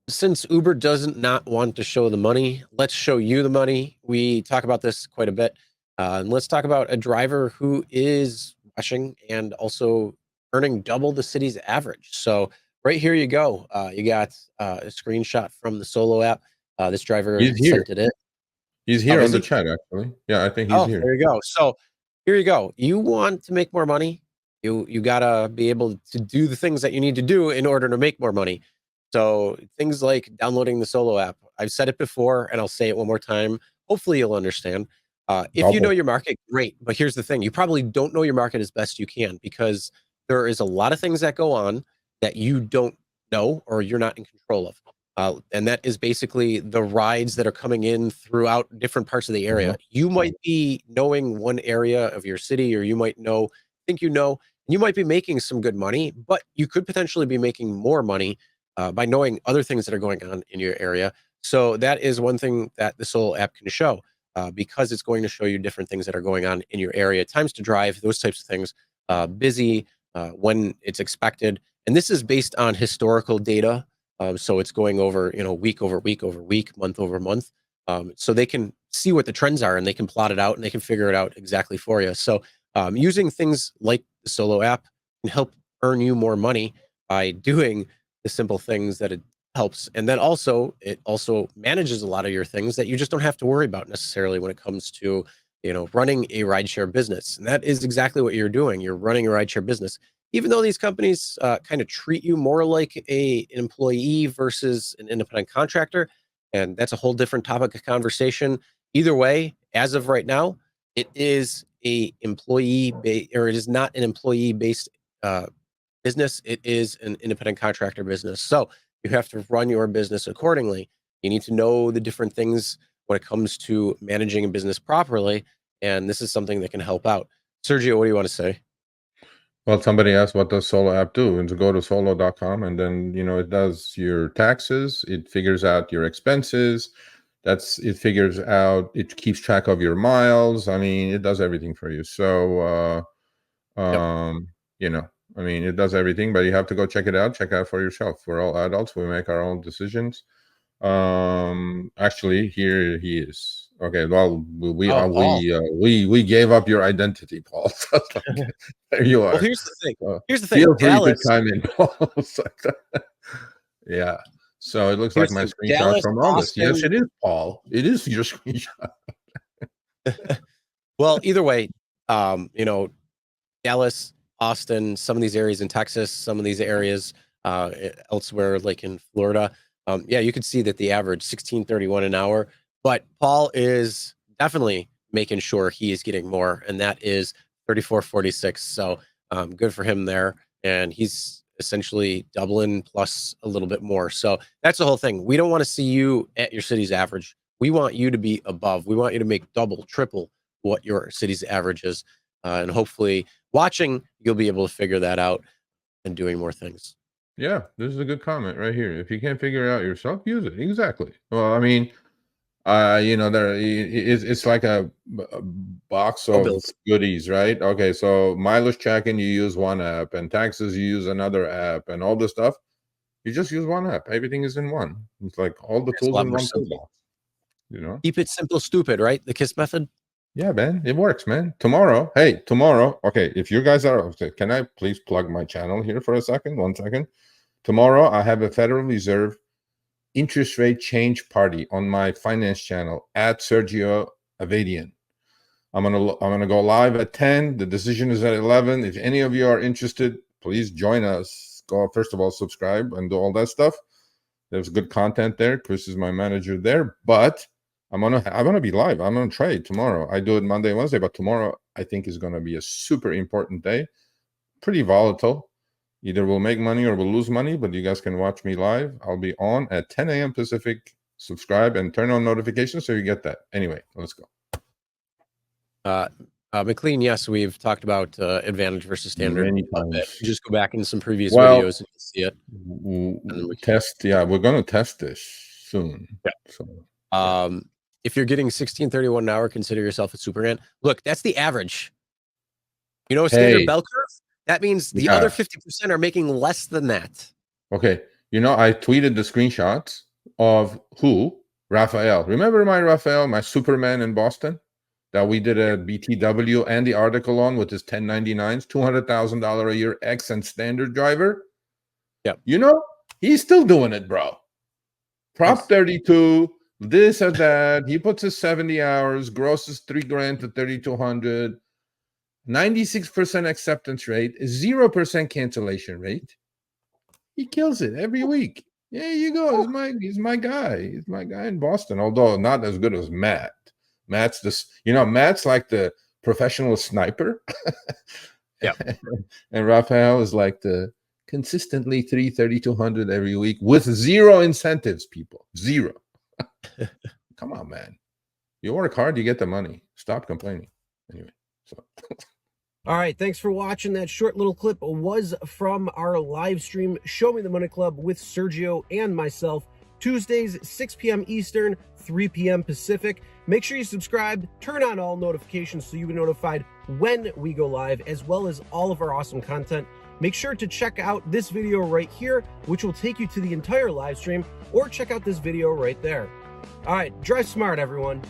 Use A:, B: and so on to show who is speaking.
A: Since Uber doesn't not want to show the money, let's show you the money. We talk about this quite a bit. And let's talk about a driver who is rushing and also earning double the city's average. So right here you go. You got a screenshot from the Solo app. This driver
B: He's here.
A: sent it in.
B: He's
A: Oh,
B: here
A: is
B: on the
A: he?
B: chat, actually. Yeah, I think he's
A: Oh,
B: here.
A: there you go. So here you go. You want to make more money. You gotta be able to do the things that you need to do in order to make more money. So things like downloading the Solo app. I've said it before, and I'll say it one more time. Hopefully, you'll understand. If you know
B: Double.
A: your market, great. But here's the thing: you probably don't know your market as best you can because there is a lot of things that go on that you don't know or you're not in control of. And that is basically the rides that are coming in throughout different parts of the area. You might be knowing one area of your city, or you might think you know, and you might be making some good money, but you could potentially be making more money by knowing other things that are going on in your area. So that is one thing that the Solo app can show because it's going to show you different things that are going on in your area, times to drive, those types of things, busy, when it's expected. And this is based on historical data. So it's going over, week over week over week, month over month. So they can see what the trends are and they can plot it out and they can figure it out exactly for you. So using things like the Solo app can help earn you more money by doing the simple things that it helps. And then also, it also manages a lot of your things that you just don't have to worry about necessarily when it comes to, running a rideshare business. And that is exactly what you're doing. You're running a rideshare business. Even though these companies kind of treat you more like an employee versus an independent contractor, and that's a whole different topic of conversation. Either way, as of right now, it is a or it is not an employee based business. It is an independent contractor business. So you have to run your business accordingly. You need to know the different things when it comes to managing a business properly. And this is something that can help out. Sergio, what do you want to say?
B: Well, somebody asked what does Solo app do, and to go to solo.com, and then it does your taxes, it figures out your expenses, it figures out, it keeps track of your miles. I mean, it does everything for you. So
A: Yep.
B: I mean, it does everything, but you have to go check it out for yourself. We're all adults, we make our own decisions. Actually, here he is. Okay, well, we gave up your identity, Paul. There you are.
A: Well, here's the thing. Here's the thing.
B: Feel free
A: Dallas,
B: to chime in, Paul. Yeah. So it looks like my screenshot
A: Dallas,
B: from August.
A: Austin.
B: Yes, it is, Paul. It is your screenshot.
A: Well, either way, Dallas, Austin, some of these areas in Texas, some of these areas elsewhere, like in Florida. Yeah, you can see that the average 16.31 an hour, but Paul is definitely making sure he is getting more, and that is 34.46. So good for him there. And he's essentially doubling plus a little bit more. So that's the whole thing. We don't want to see you at your city's average. We want you to be above. We want you to make double, triple what your city's average is. And hopefully watching, you'll be able to figure that out and doing more things.
B: Yeah, this is a good comment right here. If you can't figure it out yourself, use it. Exactly. Well, I mean, it's like a box of goodies, right? Okay, so mileage checking, you use one app, and taxes, you use another app, and all this stuff, you just use one app. Everything is in one. It's like all the tools in one toolbox.
A: Keep it simple, stupid, right? The KISS method.
B: Yeah, man, it works, man. Tomorrow, okay, if you guys are okay, can I please plug my channel here for a second? 1 second. Tomorrow, I have a Federal Reserve interest rate change party on my finance channel at Sergio Avadian. I'm gonna go live at 10. The decision is at 11. If any of you are interested, please join us. Go, first of all, subscribe and do all that stuff. There's good content there. Chris is my manager there, but I'm gonna be live. I'm gonna trade tomorrow. I do it Monday, Wednesday, but tomorrow I think is gonna be a super important day. Pretty volatile. Either we'll make money or we'll lose money, but you guys can watch me live. I'll be on at 10 a.m. Pacific. Subscribe and turn on notifications so you get that. Anyway, let's go.
A: McLean, yes, we've talked about advantage versus standard
B: many
A: a
B: times.
A: bit. Just go back in some previous videos and see it.
B: We're going to test this soon.
A: Yeah.
B: So,
A: if you're getting 16.31 an hour, consider yourself a Superman. Look, that's the average. A standard bell curve? That means the other 50% are making less than that.
B: Okay. You know, I tweeted the screenshots of who? Raphael. Remember my Raphael, my Superman in Boston that we did a BTW and the article on with his 1099s, $200,000 a year X and standard driver?
A: Yep.
B: You know, he's still doing it, bro. Prop 32, this or that. He puts his 70 hours, grosses $3,000 to 3,200, 96% acceptance rate, 0% cancellation rate. He kills it every week. Yeah, you go. He's my guy. He's my guy in Boston, although not as good as Matt. Matt's this, Matt's like the professional sniper.
A: Yeah.
B: And Raphael is like the consistently 3,200 every week with zero incentives, people. Zero. Come on, man. You work hard, you get the money. Stop complaining. Anyway, so
C: all right, thanks for watching. That short little clip was from our live stream, Show Me the Money Club with Sergio and myself, Tuesdays, 6 p.m. Eastern, 3 p.m. Pacific. Make sure you subscribe, turn on all notifications so you get notified when we go live, as well as all of our awesome content. Make sure to check out this video right here, which will take you to the entire live stream, or check out this video right there. All right, drive smart, everyone.